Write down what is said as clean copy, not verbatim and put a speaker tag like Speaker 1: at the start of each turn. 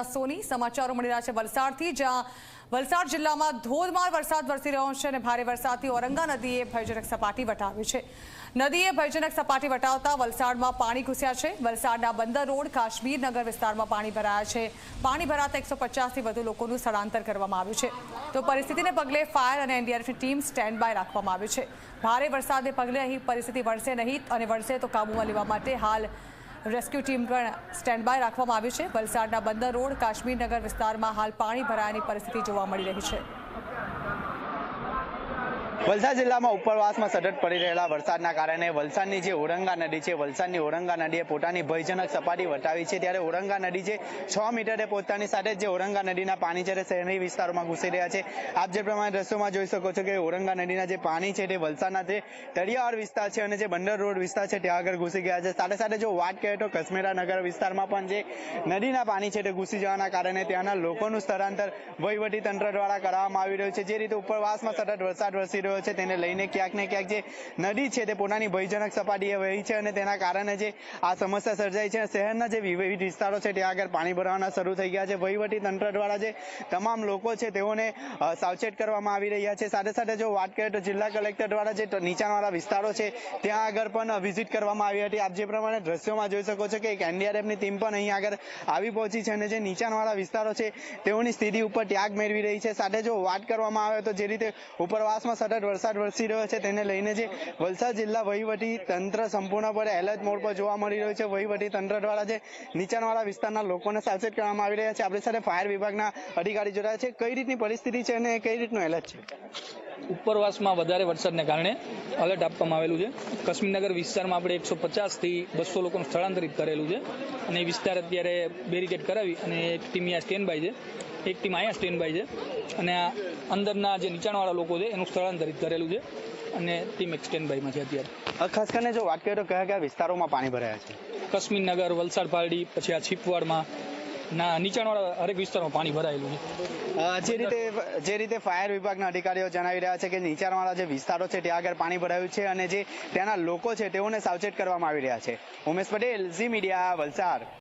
Speaker 1: સોની સમાચારો મળી રહ્યા છે વલસાડથી, જ્યાં વલસાડ જિલ્લામાં ધોધમાર વરસાદ વરસી રહ્યો છે અને ભારે વરસાદથી ઔરંગા નદીએ ભયજનક સપાટી વટાવી છે. નદીએ ભયજનક સપાટી વટાવતા વલસાડમાં પાણી ઘૂસ્યા છે. વલસાડના બંદર રોડ કાશ્મીરનગર વિસ્તારમાં પાણી ભરાયા છે. પાણી ભરાતા 150થી વધુ લોકોનું સ્થળાંતર કરવામાં આવ્યું છે. તો પરિસ્થિતિને પગલે ફાયર અને એનડીઆરએફની ટીમ સ્ટેન્ડ બાય રાખવામાં આવી છે. ભારે વરસાદને પગલે અહીં પરિસ્થિતિ વણસે નહીં અને વણસે તો કાબૂમાં લેવા માટે હાલ રેસ્ક્યુ ટીમ પણ સ્ટેન્ડ બાય રાખવામાં આવી છે. વલસાડના બંદર રોડ કાશ્મીરનગર વિસ્તારમાં હાલ પાણી ભરાયાની પરિસ્થિતિ જોવા મળી રહી છે.
Speaker 2: વલસાડ જિલ્લામાં ઉપરવાસમાં સતત પડી રહેલા વરસાદના કારણે વલસાડની જે ઔરંગા નદી છે, વલસાડની ઔરંગા નદીએ પોતાની ભયજનક સપાટી વટાવી છે. ત્યારે ઔરંગા નદી છે 6 મીટરે પહોંચતાની સાથે જે ઔરંગા નદીના પાણી છે તે શહેરી વિસ્તારોમાં ઘૂસી રહ્યા છે. આપ જે પ્રમાણે દ્રશ્યોમાં જોઈ શકો છો કે ઔરંગા નદીના જે પાણી છે તે વલસાડના જે તળિયાવાડ વિસ્તાર છે અને જે બંદર રોડ વિસ્તાર છે ત્યાં આગળ ઘૂસી ગયા છે. સાથે સાથે જો વાત કરીએ તો કશ્મીરનગર વિસ્તારમાં પણ જે નદીના પાણી છે તે ઘૂસી જવાના કારણે ત્યાંના લોકોનું સ્થળાંતર વહીવટી તંત્ર દ્વારા કરવામાં આવી રહ્યું છે. જે રીતે ઉપરવાસમાં સતત વરસાદ વરસી રહ્યો છે તેને લઈને ક્યાંક ને ક્યાંક જે નદી છે તે પોતાની ભયજનક સપાટીએ વહી છે અને તેના કારણે જે આ સમસ્યા સર્જાઈ છે. શહેરના જે વિવિધ વિસ્તારો છે ત્યાં આગળ પાણી ભરવાના શરૂ થઈ ગયા છે. વહીવટી તંત્ર દ્વારા જે તમામ લોકો છે તેઓને સાવચેત કરવામાં આવી રહ્યા છે. સાથે સાથે જો વાત કરીએ તો જિલ્લા કલેક્ટર દ્વારા જે નીચાણવાળા વિસ્તારો છે ત્યાં આગળ પણ વિઝિટ કરવામાં આવી હતી. આપ જે પ્રમાણે દ્રશ્યોમાં જોઈ શકો છો કે એક એનડીઆરએફની ટીમ પણ અહીં આગળ આવી પહોંચી છે અને જે નીચાણવાળા વિસ્તારો છે તેઓની સ્થિતિ ઉપર ત્યાગ મેળવી રહી છે. સાથે જો વાત કરવામાં આવે તો જે રીતે ઉપરવાસમાં સતત વરસાદ વરસી રહ્યો છે તેને લઈને જે વલસાડ જિલ્લા વહીવટી તંત્ર સંપૂર્ણપણે એલર્ટ મોડ પર જોવા મળી રહ્યું છે. વહીવટી તંત્ર દ્વારા જે નીચાણવાળા વિસ્તારના લોકોને સાવચેત કરવામાં આવી રહ્યા છે. આપણી સાથે ફાયર વિભાગના અધિકારી જોડાયા છે. કઈ રીતની પરિસ્થિતિ છે અને કઈ રીતનું એલર્ટ છે?
Speaker 3: ઉપરવાસમાં વધારે વરસાદને કારણે એલર્ટ આપવામાં આવેલું છે. કાશ્મીરનગર વિસ્તારમાં આપણે 150થી 200 લોકોનું સ્થળાંતરિત કરેલું છે અને એ વિસ્તાર અત્યારે બેરિકેડ કરાવી અને એક ટીમ અહીંયા સ્ટેન્ડ બાય છે, એક ટીમ અહીંયા સ્ટેન્ડ બાય છે અને આ અંદરના જે નીચાણવાળા લોકો છે એનું સ્થળાંતરિત કરેલું છે અને ટીમ એક સ્ટેન્ડ બાયમાં છે અત્યારે.
Speaker 2: ખાસ કરીને જો વાત કરીએ તો કયા કયા વિસ્તારોમાં પાણી ભરાયા છે?
Speaker 3: કાશ્મીરનગર, વલસાડ પારડી, પછી આ છીપવાડમાં નીચાણવાળા હરેક વિસ્તારમાં પાણી ભરાયેલું છે.
Speaker 2: જે રીતે ફાયર વિભાગના અધિકારીઓ જણાવી રહ્યા છે કે નીચાણવાળા જે વિસ્તારો છે ત્યાં આગળ પાણી ભરાયું છે અને જે ત્યાંના લોકો છે તેઓને સાવચેત કરવામાં આવી રહ્યા છે. ઉમેશ પટેલ, ઝી મીડિયા, વલસાડ.